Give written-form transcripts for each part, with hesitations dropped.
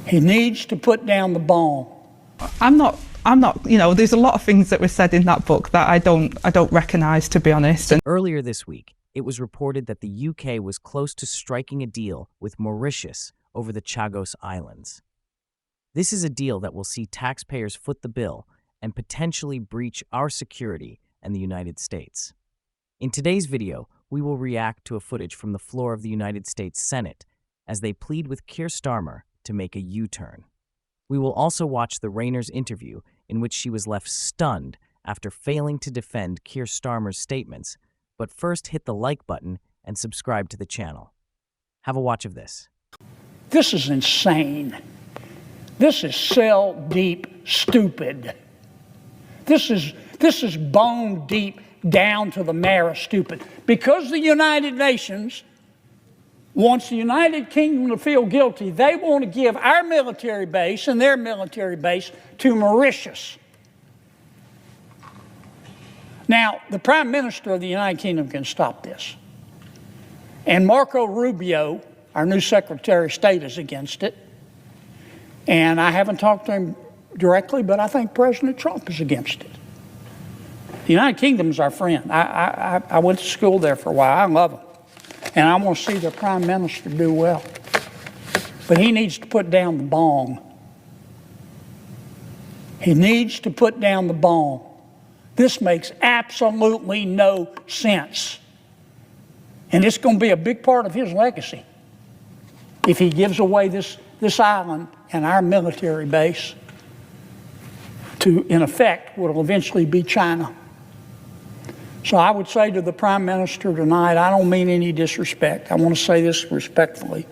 He needs to put down the bomb. I'm not, there's a lot of things that were said in that book that I don't recognise, to be honest. And earlier this week, it was reported that the UK was close to striking a deal with Mauritius over the Chagos Islands. This is a deal that will see taxpayers foot the bill and potentially breach our security and the United States. In today's video, we will react to a footage from the floor of the United States Senate as they plead with Keir Starmer to make a U-turn. We will also watch the Rayner's interview in which she was left stunned after failing to defend Keir Starmer's statements, but first hit the like button and subscribe to the channel. Have a watch of this. This is insane. This is cell deep stupid. This is bone deep down to the marrow stupid. Because the United Nations wants the United Kingdom to feel guilty, they want to give our military base and their military base to Mauritius. Now, the Prime Minister of the United Kingdom can stop this. And Marco Rubio, our new Secretary of State, is against it. And I haven't talked to him directly, but I think President Trump is against it. The United Kingdom is our friend. I went to school there for a while. I love them. And I want to see the Prime Minister do well. But he needs to put down the bomb. He needs to put down the bomb. This makes absolutely no sense. And it's going to be a big part of his legacy if he gives away this island and our military base to, in effect, what will eventually be China. So I would say to the Prime Minister tonight, I don't mean any disrespect. I want to say this respectfully.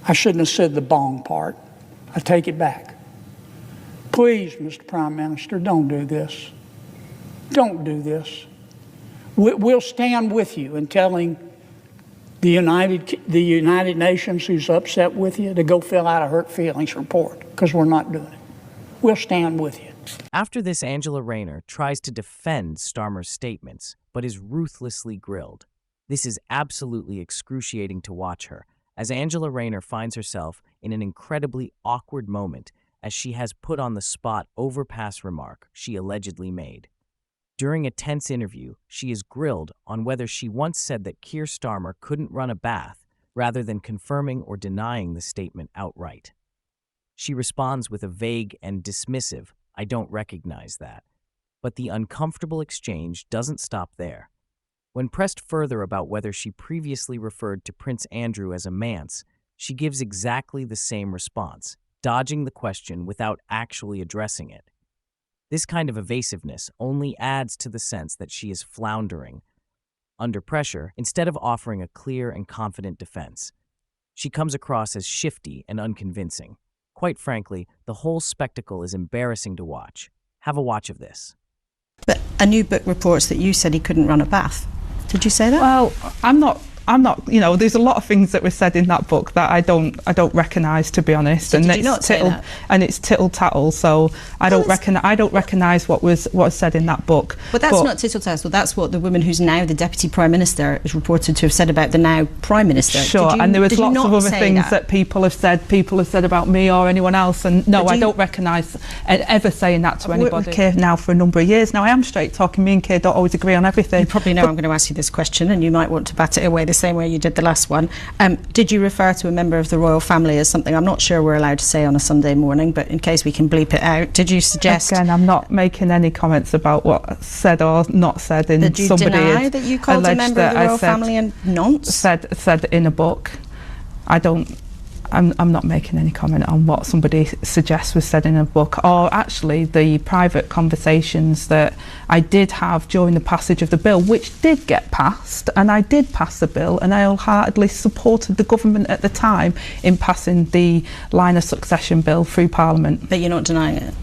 I shouldn't have said the bong part. I take it back. Please, Mr. Prime Minister, don't do this. Don't do this. We'll stand with you in telling the United Nations, who's upset with you, to go fill out a hurt feelings report, because we're not doing it. We'll stand with you. After this, Angela Rayner tries to defend Starmer's statements, but is ruthlessly grilled. This is absolutely excruciating to watch her, as Angela Rayner finds herself in an incredibly awkward moment as she has put on the spot overpass remark she allegedly made. During a tense interview, she is grilled on whether she once said that Keir Starmer couldn't run a bath, rather than confirming or denying the statement outright. She responds with a vague and dismissive, "I don't recognize that." But the uncomfortable exchange doesn't stop there. When pressed further about whether she previously referred to Prince Andrew as a manse, she gives exactly the same response, dodging the question without actually addressing it. This kind of evasiveness only adds to the sense that she is floundering under pressure instead of offering a clear and confident defense. She comes across as shifty and unconvincing. Quite frankly, the whole spectacle is embarrassing to watch. Have a watch of this. But a new book reports that you said he couldn't run a bath. Did you say that? Well, I'm not, there's a lot of things that were said in that book that I don't recognise, to be honest. So and did you not say that? And it's tittle tattle, so I don't recognise what was said in that book. But that's not tittle tattle. That's what the woman who's now the Deputy Prime Minister is reported to have said about the now Prime Minister. Sure, and there was lots of other things that people have said about me or anyone else, and no, I don't recognise ever saying that to anybody. I've worked with Keir now for a number of years now. I am straight talking. Me and Keir don't always agree on everything. You probably know I'm going to ask you this question, and you might want to bat it away the same way you did the last one. Did you refer to a member of the royal family as something I'm not sure we're allowed to say on a Sunday morning, but in case we can bleep it out, did you suggest... Again, I'm not making any comments about what said or not said. Did you deny that you called a member of the royal family a nonce? Said in a book. I'm not making any comment on what somebody suggests was said in a book, or actually the private conversations that I did have during the passage of the bill, which did get passed, and I did pass the bill, and I wholeheartedly supported the government at the time in passing the line of succession bill through Parliament. But you're not denying it?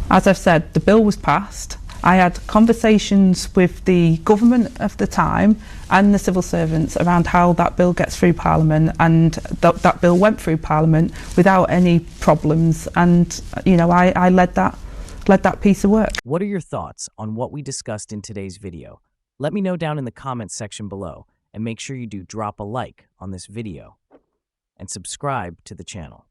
As I've said, the bill was passed. I had conversations with the government of the time and the civil servants around how that bill gets through Parliament, and that bill went through Parliament without any problems, and I led that piece of work. What are your thoughts on what we discussed in today's video? Let me know down in the comments section below, and make sure you do drop a like on this video and subscribe to the channel.